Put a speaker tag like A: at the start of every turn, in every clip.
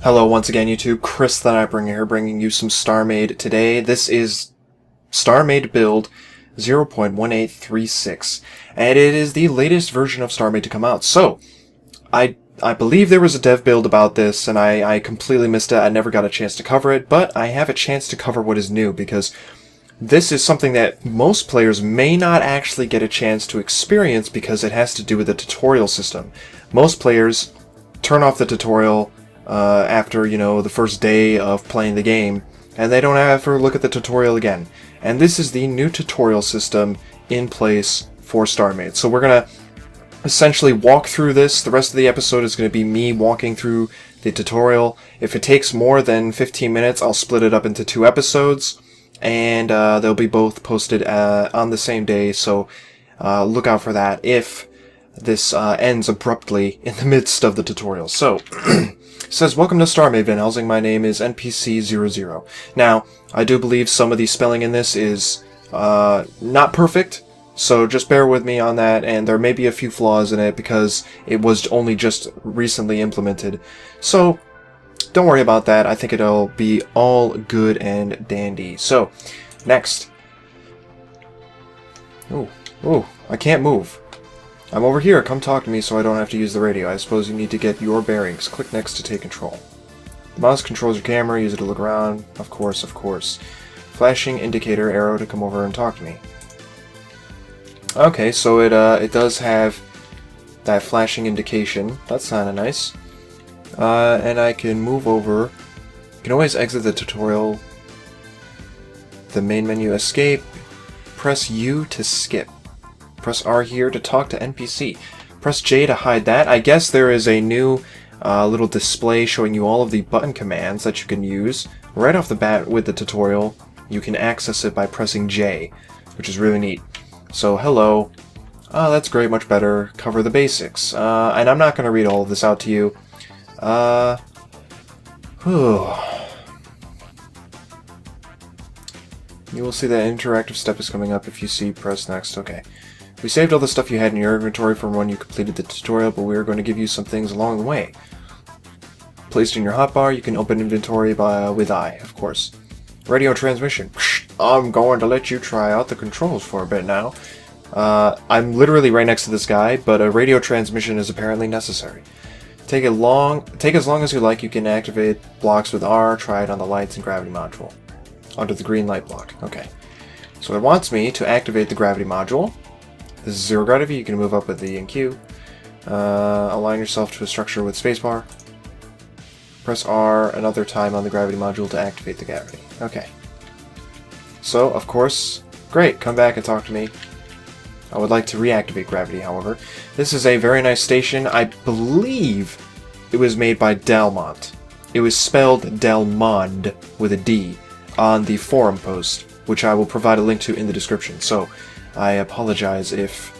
A: Hello once again, YouTube. Chris the Nightbringer here, bringing you some StarMade today. This is StarMade build 0.1836, and it is the latest version of StarMade to come out. So, I believe there was a dev build about this, and I completely missed it. I never got a chance to cover it, but I have a chance to cover what is new, because this is something that most players may not actually get a chance to experience because it has to do with the tutorial system. Most players turn off the tutorial after, the first day of playing the game, and they don't ever look at the tutorial again. And this is the new tutorial system in place for StarMade. So we're going to essentially walk through this. The rest of the episode is going to be me walking through the tutorial. If it takes more than 15 minutes, I'll split it up into 2 episodes, and they'll be both posted on the same day, so look out for that if this ends abruptly in the midst of the tutorial. So, it says, "Welcome to StarMade Van Helsing. My name is NPC00. Now, I do believe some of the spelling in this is not perfect, so just bear with me on that, and there may be a few flaws in it because it was only just recently implemented. So, don't worry about that. I think it'll be all good and dandy. So, next. Oh, I can't move. I'm over here. Come talk to me so I don't have to use the radio. I suppose you need to get your bearings. Click next to take control. The mouse controls your camera. Use it to look around. Of course. Flashing indicator arrow to come over and talk to me. Okay, so it does have that flashing indication. That's kind of nice. And I can move over. You can always exit the tutorial. The main menu, escape. Press U to skip. Press R here to talk to NPC. Press J to hide that. I guess there is a new little display showing you all of the button commands that you can use. Right off the bat with the tutorial, you can access it by pressing J, which is really neat. So, hello. Oh, that's great, much better. Cover the basics. And I'm not going to read all of this out to you. You will see that interactive step is coming up. If you see, press next. Okay. We saved all the stuff you had in your inventory from when you completed the tutorial, but we are going to give you some things along the way. Placed in your hotbar, you can open inventory with I, of course. Radio transmission. I'm going to let you try out the controls for a bit now. I'm literally right next to this guy, but a radio transmission is apparently necessary. Take as long as you like. You can activate blocks with R. Try it on the lights and gravity module. Under the green light block. Okay. So it wants me to activate the gravity module. This is 0 gravity. You can move up with the E and Q. Align yourself to a structure with spacebar. Press R another time on the gravity module to activate the gravity. Okay. So, of course, great. Come back and talk to me. I would like to reactivate gravity, however. This is a very nice station. I believe it was made by Delmont. It was spelled Delmond with a D on the forum post, which I will provide a link to in the description. So, I apologize if...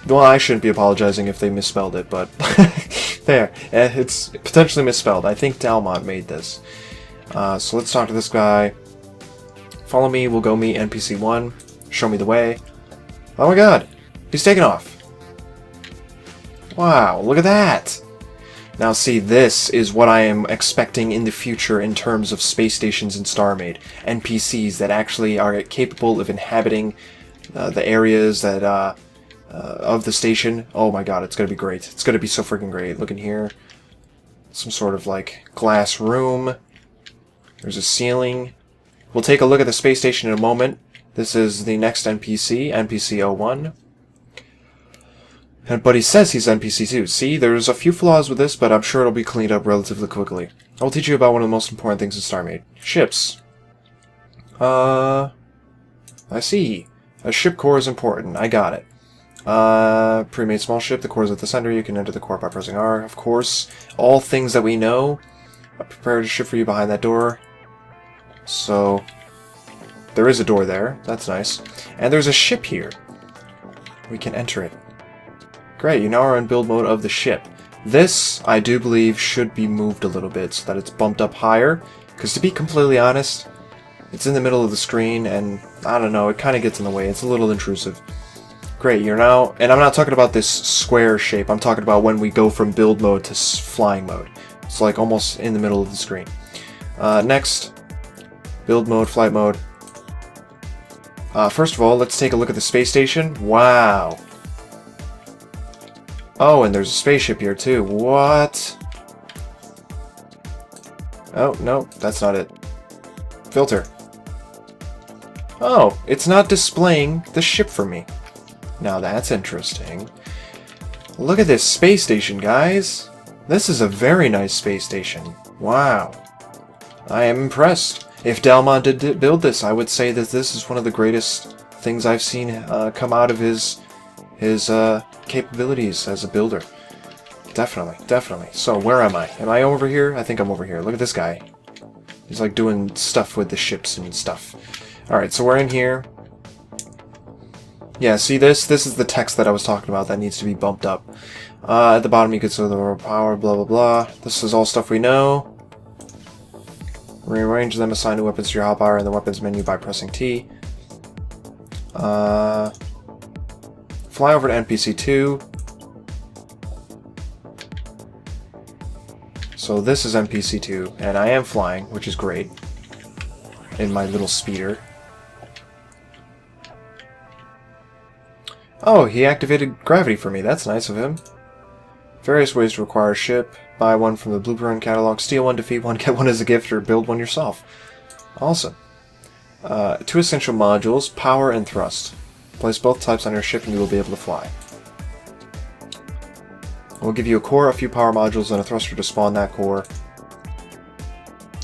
A: Well, I shouldn't be apologizing if they misspelled it, but... there. It's potentially misspelled. I think Delmont made this. So let's talk to this guy. Follow me, we'll go meet NPC1. Show me the way. Oh my god! He's taking off! Wow, look at that! Now see, this is what I am expecting in the future in terms of space stations in StarMade. NPCs that actually are capable of inhabiting the areas that of the station. Oh my god, it's gonna be great. It's gonna be so freaking great. Look in here. Some sort of, glass room. There's a ceiling. We'll take a look at the space station in a moment. This is the next NPC, NPC01. But he says he's NPC2. See, there's a few flaws with this, but I'm sure it'll be cleaned up relatively quickly. I'll teach you about one of the most important things in StarMade. Ships. I see. A ship core is important. I got it. Pre-made small ship. The core is at the center. You can enter the core by pressing R, of course. All things that we know. I prepared a ship for you behind that door. So, there is a door there. That's nice. And there's a ship here. We can enter it. Great, you now are in build mode of the ship. This, I do believe, should be moved a little bit so that it's bumped up higher. Because to be completely honest, it's in the middle of the screen, and I don't know, it kind of gets in the way. It's a little intrusive. Great, you're now... And I'm not talking about this square shape. I'm talking about when we go from build mode to flying mode. It's like almost in the middle of the screen. Next, build mode, flight mode. First of all, let's take a look at the space station. Wow. Oh, and there's a spaceship here too. What? Oh, no, that's not it. Filter. Oh, it's not displaying the ship for me. Now that's interesting. Look at this space station, guys. This is a very nice space station. Wow. I am impressed. If Delmon did build this, I would say that this is one of the greatest things I've seen come out of his capabilities as a builder. Definitely, definitely. So, where am I? Am I over here? I think I'm over here. Look at this guy. He's like doing stuff with the ships and stuff. Alright, so we're in here. Yeah, see this? This is the text that I was talking about that needs to be bumped up. At the bottom you can see the power, blah blah blah. This is all stuff we know. Rearrange them, assign new weapons to your hotbar in the weapons menu by pressing T. Fly over to NPC 2. So this is NPC 2, and I am flying, which is great. In my little speeder. Oh, he activated gravity for me. That's nice of him. Various ways to acquire a ship. Buy one from the blueprint catalog. Steal one, defeat one, get one as a gift, or build one yourself. Awesome. 2 essential modules, power and thrust. Place both types on your ship and you will be able to fly. We'll give you a core, a few power modules, and a thruster to spawn that core.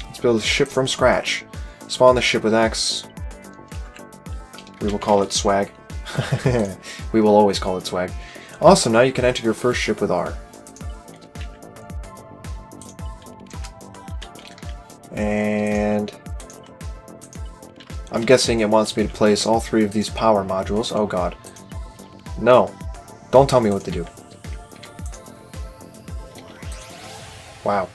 A: Let's build a ship from scratch. Spawn the ship with X. We will call it swag. We will always call it swag. Awesome, now you can enter your first ship with R. And I'm guessing it wants me to place all 3 of these power modules. Oh god. No. Don't tell me what to do. Wow.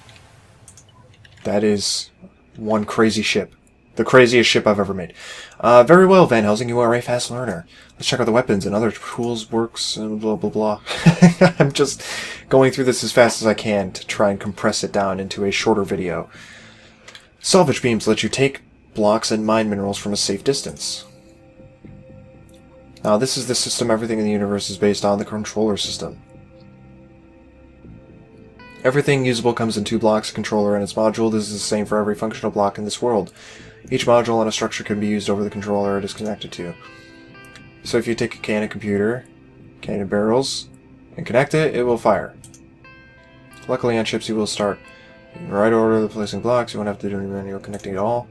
A: That is one crazy ship. The craziest ship I've ever made. Very well, Van Helsing, you are a fast learner. Let's check out the weapons and other tools, works, and blah blah blah. I'm just going through this as fast as I can to try and compress it down into a shorter video. Salvage beams let you take blocks and mine minerals from a safe distance. Now this is the system everything in the universe is based on, the controller system. Everything usable comes in 2 blocks, a controller and its module. This is the same for every functional block in this world. Each module and a structure can be used over the controller it is connected to. So if you take a cannon computer, cannon barrels, and connect it, it will fire. Luckily on ships you will start in the right order of placing blocks. You won't have to do any manual connecting at all.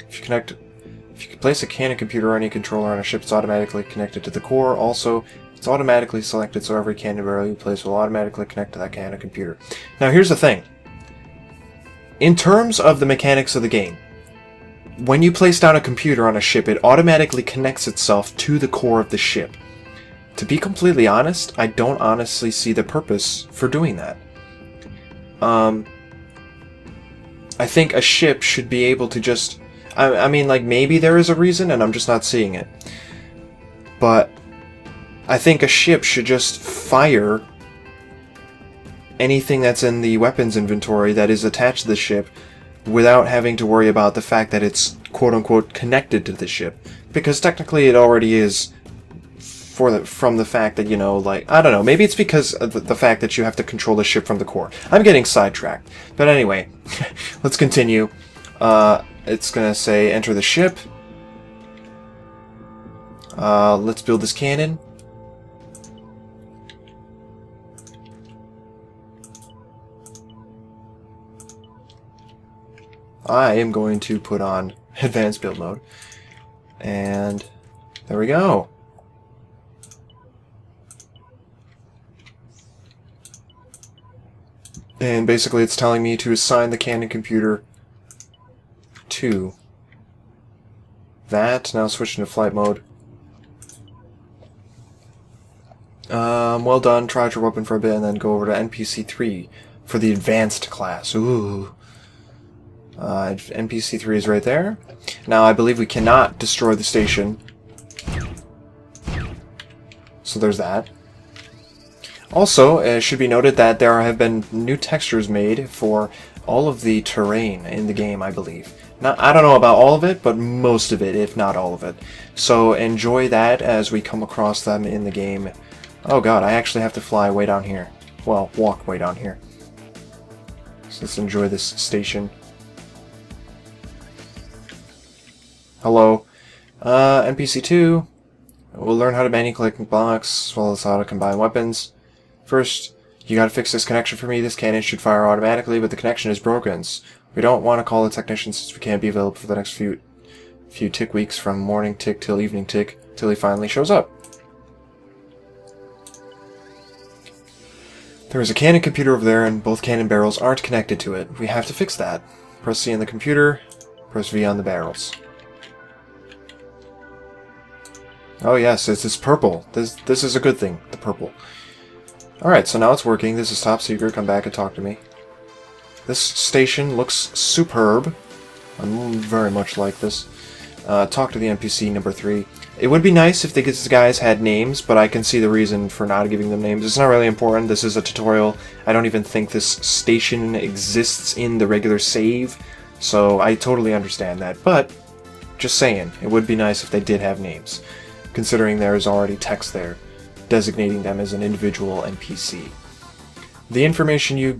A: If you place a cannon computer or any controller on a ship, it's automatically connected to the core. Also, it's automatically selected, so every cannon barrel you place will automatically connect to that cannon computer. Now here's the thing. In terms of the mechanics of the game, when you place down a computer on a ship, it automatically connects itself to the core of the ship. To be completely honest, I don't honestly see the purpose for doing that. I think a ship should be able to just... I mean, like, maybe there is a reason, and I'm just not seeing it. But I think a ship should just fire anything that's in the weapons inventory that is attached to the ship without having to worry about the fact that it's quote-unquote connected to the ship. Because technically it already is from the fact that, you know, like, I don't know, maybe it's because of the fact that you have to control the ship from the core. I'm getting sidetracked. But anyway, let's continue. It's gonna say enter the ship. Let's build this cannon. I am going to put on advanced build mode. And there we go. And basically it's telling me to assign the cannon computer to that. Now switching to flight mode. Well done. Try out your weapon for a bit and then go over to NPC 3 for the advanced class. Ooh. NPC 3 is right there. Now I believe we cannot destroy the station. So there's that. Also, it should be noted that there have been new textures made for all of the terrain in the game, I believe. Now, I don't know about all of it, but most of it, if not all of it. So enjoy that as we come across them in the game. Oh god, I actually have to fly way down here. Well, walk way down here. So let's enjoy this station. Hello. NPC 2. We'll learn how to manually collect blocks, as well as how to combine weapons. First, you gotta fix this connection for me. This cannon should fire automatically, but the connection is broken. We don't want to call the technician since we can't be available for the next few tick weeks, from morning tick till evening tick, till he finally shows up. There is a cannon computer over there, and both cannon barrels aren't connected to it. We have to fix that. Press C on the computer, press V on the barrels. Oh yes, it's purple. This is a good thing, the purple. Alright, so now it's working. This is top secret. Come back and talk to me. This station looks superb. I very much like this. Talk to the NPC number 3. It would be nice if these guys had names, but I can see the reason for not giving them names. It's not really important. This is a tutorial. I don't even think this station exists in the regular save, so I totally understand that. But, just saying, it would be nice if they did have names, considering there is already text there, designating them as an individual NPC. The information you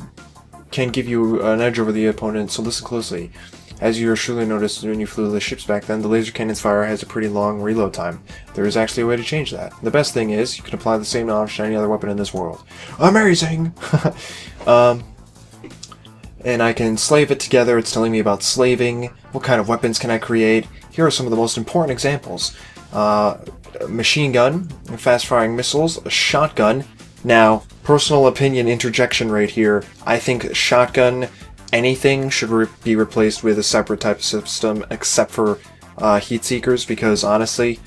A: can give you an edge over the opponent, so listen closely. As you surely noticed when you flew the ships back then, the laser cannon's fire has a pretty long reload time. There is actually a way to change that. The best thing is, you can apply the same knowledge to any other weapon in this world. Amazing! And I can slave it together. It's telling me about slaving. What kind of weapons can I create? Here are some of the most important examples. Machine gun, fast-firing missiles, a shotgun. Now, personal opinion interjection right here. I think shotgun, anything should be replaced with a separate type of system except for heat seekers, because honestly,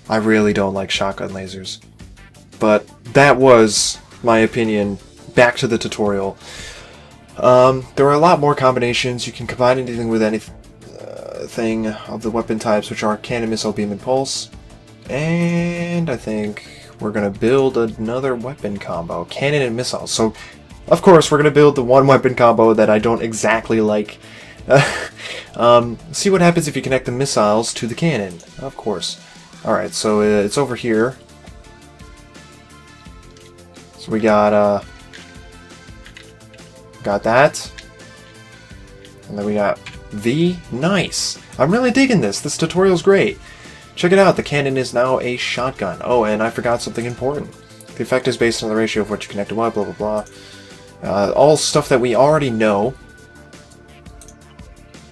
A: I really don't like shotgun lasers. But that was my opinion. Back to the tutorial. There are a lot more combinations. You can combine anything with anything of the weapon types, which are cannon, missile, beam, and pulse. And I think we're going to build another weapon combo. Cannon and missile. So, of course, we're going to build the one weapon combo that I don't exactly like. See what happens if you connect the missiles to the cannon. Of course. Alright, so it's over here. So we got that. And then we got V. Nice! I'm really digging this. This tutorial's great. Check it out, the cannon is now a shotgun. Oh, and I forgot something important. The effect is based on the ratio of what you connect to what, blah blah blah. All stuff that we already know.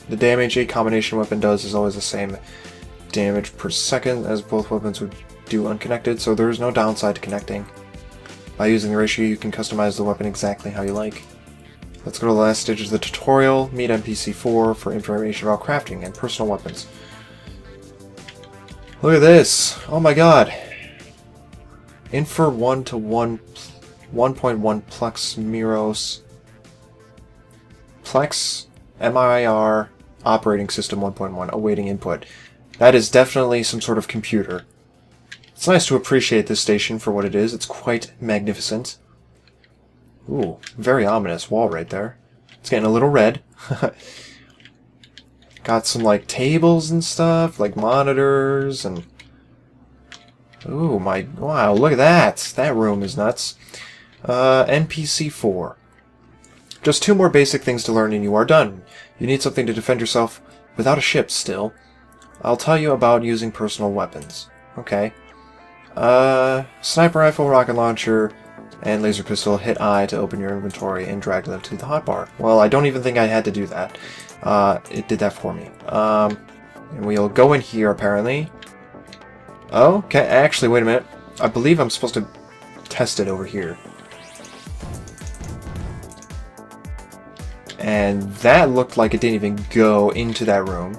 A: The damage a combination weapon does is always the same damage per second as both weapons would do unconnected, so there is no downside to connecting. By using the ratio, you can customize the weapon exactly how you like. Let's go to the last stage of the tutorial. Meet NPC 4 for information about crafting and personal weapons. Look at this! Oh my god! Infer 1 to 1, 1.1 Plex Miros. Plex MIR Operating System 1.1 awaiting input. That is definitely some sort of computer. It's nice to appreciate this station for what it is. It's quite magnificent. Ooh, very ominous wall right there. It's getting a little red. Got some, like, tables and stuff, like monitors, and... Ooh, wow, look at that! That room is nuts. NPC 4. Just 2 more basic things to learn and you are done. You need something to defend yourself without a ship still. I'll tell you about using personal weapons. Okay. Sniper rifle, rocket launcher, and laser pistol. Hit I to open your inventory and drag them to the hotbar. Well, I don't even think I had to do that. It did that for me. And we'll go in here, apparently. Oh, okay, actually, wait a minute. I believe I'm supposed to test it over here. And that looked like it didn't even go into that room.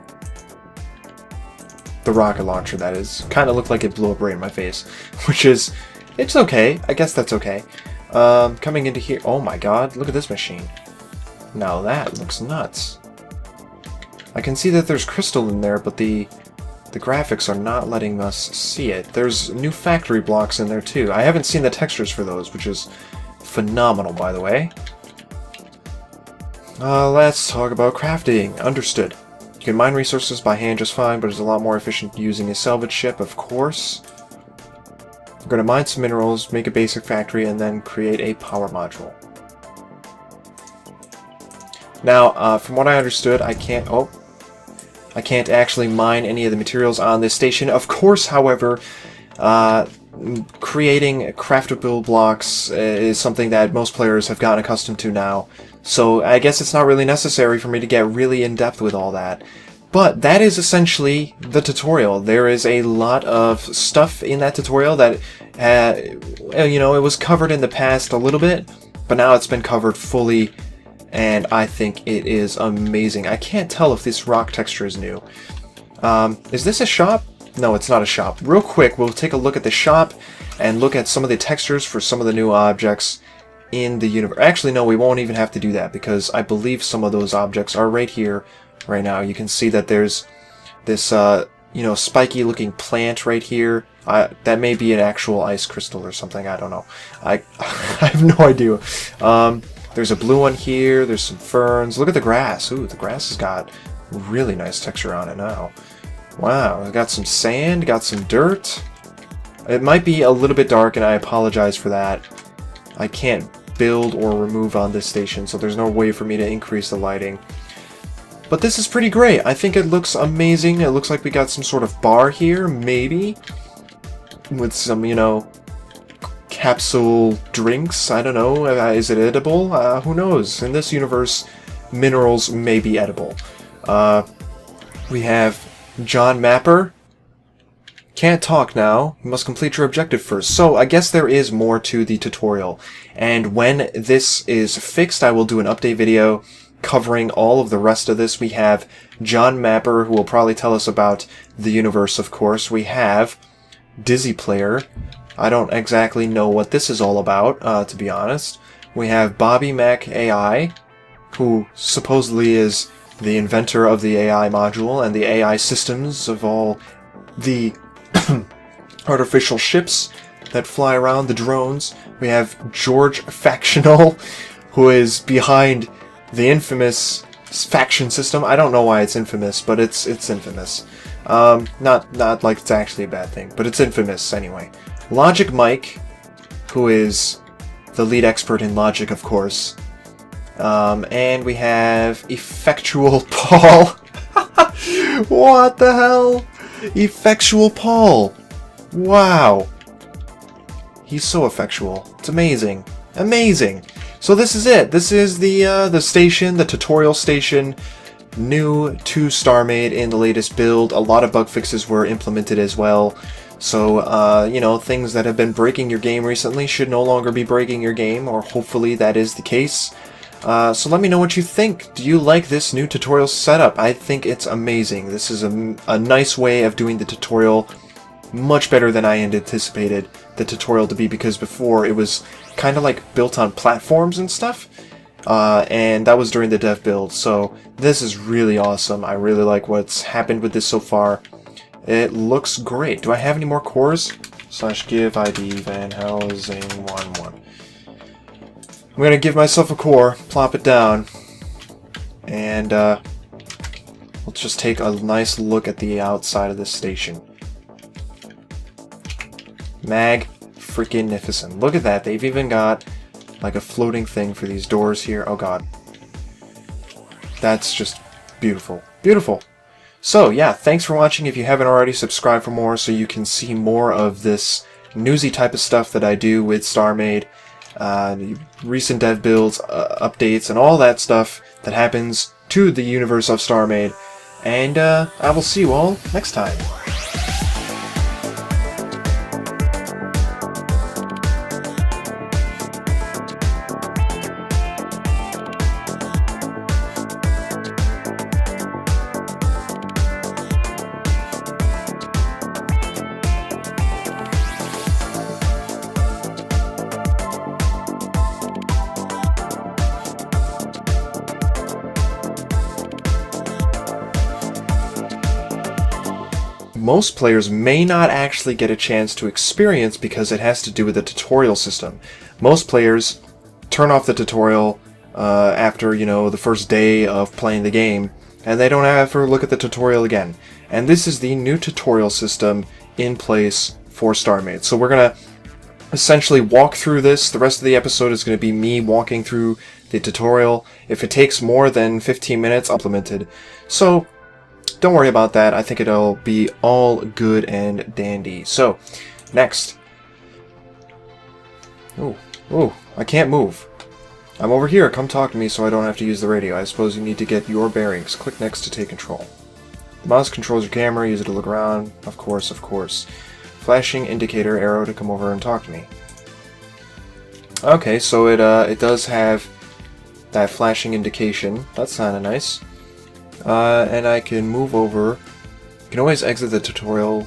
A: The rocket launcher, that is. Kind of looked like it blew up right in my face. Which is... It's okay. I guess that's okay. Coming into here... Oh my god, look at this machine. Now that looks nuts. I can see that there's crystal in there, but the The graphics are not letting us see it. There's new factory blocks in there too. I haven't seen the textures for those, which is phenomenal, by the way. Let's talk about crafting. Understood. You can mine resources by hand just fine, but it's a lot more efficient using a salvage ship, of course. We're going to mine some minerals, make a basic factory, and then create a power module. Now, from what I understood, I can't actually mine any of the materials on this station. Of course, however, creating craftable blocks is something that most players have gotten accustomed to now. So I guess it's not really necessary for me to get really in-depth with all that. But that is essentially the tutorial. There is a lot of stuff in that tutorial that, you know, it was covered in the past a little bit, but now it's been covered fully, and I think it is amazing. I can't tell if this rock texture is new. Is this a shop? No, it's not a shop. Real quick, we'll take a look at the shop and look at some of the textures for some of the new objects in the universe. Actually, no, we won't even have to do that because I believe some of those objects are right here, right now. You can see that there's this, you know, spiky looking plant right here. That may be an actual ice crystal or something. I don't know. I have no idea. There's a blue one here. There's some ferns. Look at the grass. Ooh, the grass has got really nice texture on it now. Wow, I got some sand, got some dirt. It might be a little bit dark, and I apologize for that. I can't build or remove on this station, so there's no way for me to increase the lighting. But this is pretty great. I think it looks amazing. It looks like we got some sort of bar here, maybe, with some, you know, capsule drinks. I don't know. Is it edible? Who knows? In this universe, minerals may be edible. We have John Mapper. Can't talk now. You must complete your objective first. So, I guess there is more to the tutorial. And when this is fixed, I will do an update video covering all of the rest of this. We have John Mapper, who will probably tell us about the universe, of course. We have Dizzy Player. I don't exactly know what this is all about, to be honest. We have Bobby Mac AI, who supposedly is the inventor of the AI module and the AI systems of all the artificial ships that fly around, the drones. We have George Factional, who is behind the infamous faction system. I don't know why it's infamous, but it's infamous. Not like it's actually a bad thing, but it's infamous anyway. Logic Mike, who is the lead expert in logic, of course. And we have Effectual Paul. What the hell? Effectual Paul. Wow. He's so effectual. It's amazing. Amazing. So this is it. This is the station, the tutorial station, new to StarMade in the latest build. A lot of bug fixes were implemented as well. So, you know, things that have been breaking your game recently should no longer be breaking your game, or hopefully that is the case. So let me know what you think. Do you like this new tutorial setup? I think it's amazing. This is a nice way of doing the tutorial, much better than I had anticipated the tutorial to be, because before it was kind of like built on platforms and stuff, and that was during the dev build. So this is really awesome. I really like what's happened with this so far. It looks great. Do I have any more cores? /give ID Van Helsing 11. I'm gonna give myself a core, plop it down, and let's just take a nice look at the outside of this station. Freaking-nificent. Look at that. They've even got like a floating thing for these doors here. Oh god. That's just beautiful. Beautiful. So yeah, thanks for watching. If you haven't already, subscribe for more so you can see more of this newsy type of stuff that I do with StarMade. Recent dev builds, updates, and all that stuff that happens to the universe of StarMade. And I will see you all next time. most players may not actually get a chance to experience because it has to do with the tutorial system. Most players turn off the tutorial after, the first day of playing the game, and they don't ever look at the tutorial again. And this is the new tutorial system in place for StarMade. So we're going to essentially walk through this. The rest of the episode is going to be me walking through the tutorial. If it takes more than 15 minutes, implemented. So don't worry about that. I think it'll be all good and dandy. So, next. Oh, I can't move. I'm over here. Come talk to me so I don't have to use the radio. I suppose you need to get your bearings. Click next to take control. The mouse controls your camera. Use it to look around. Of course, of course. Flashing indicator arrow to come over and talk to me. Okay, so it does have that flashing indication. That's kind of nice. And I can move over. You can always exit the tutorial.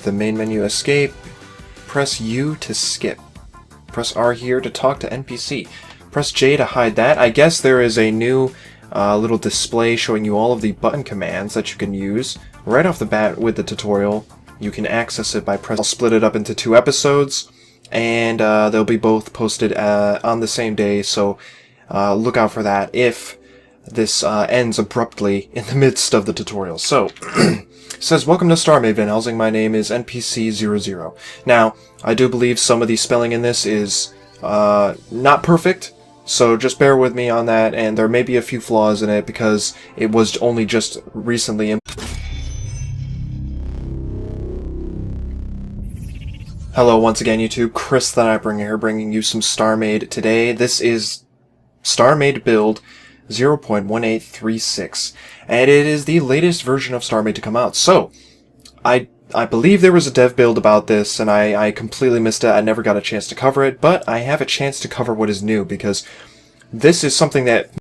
A: The main menu, escape. Press U to skip. Press R here to talk to NPC. Press J to hide that. I guess there is a new little display showing you all of the button commands that you can use right off the bat with the tutorial. You can access it by pressing. I'll split it up into 2 episodes, and they'll be both posted on the same day, so look out for that if this ends abruptly in the midst of the tutorial. So, it says, welcome to StarMade Van Helsing. My name is NPC00. Now, I do believe some of the spelling in this is not perfect, so just bear with me on that, and there may be a few flaws in it because it was only just recently Hello once again, YouTube. Chris the Nightbringer here, bringing you some StarMade today. This is StarMade build 0.1836, and it is the latest version of StarMade to come out. So, I believe there was a dev build about this, and I completely missed it. I never got a chance to cover it, but I have a chance to cover what is new, because this is something that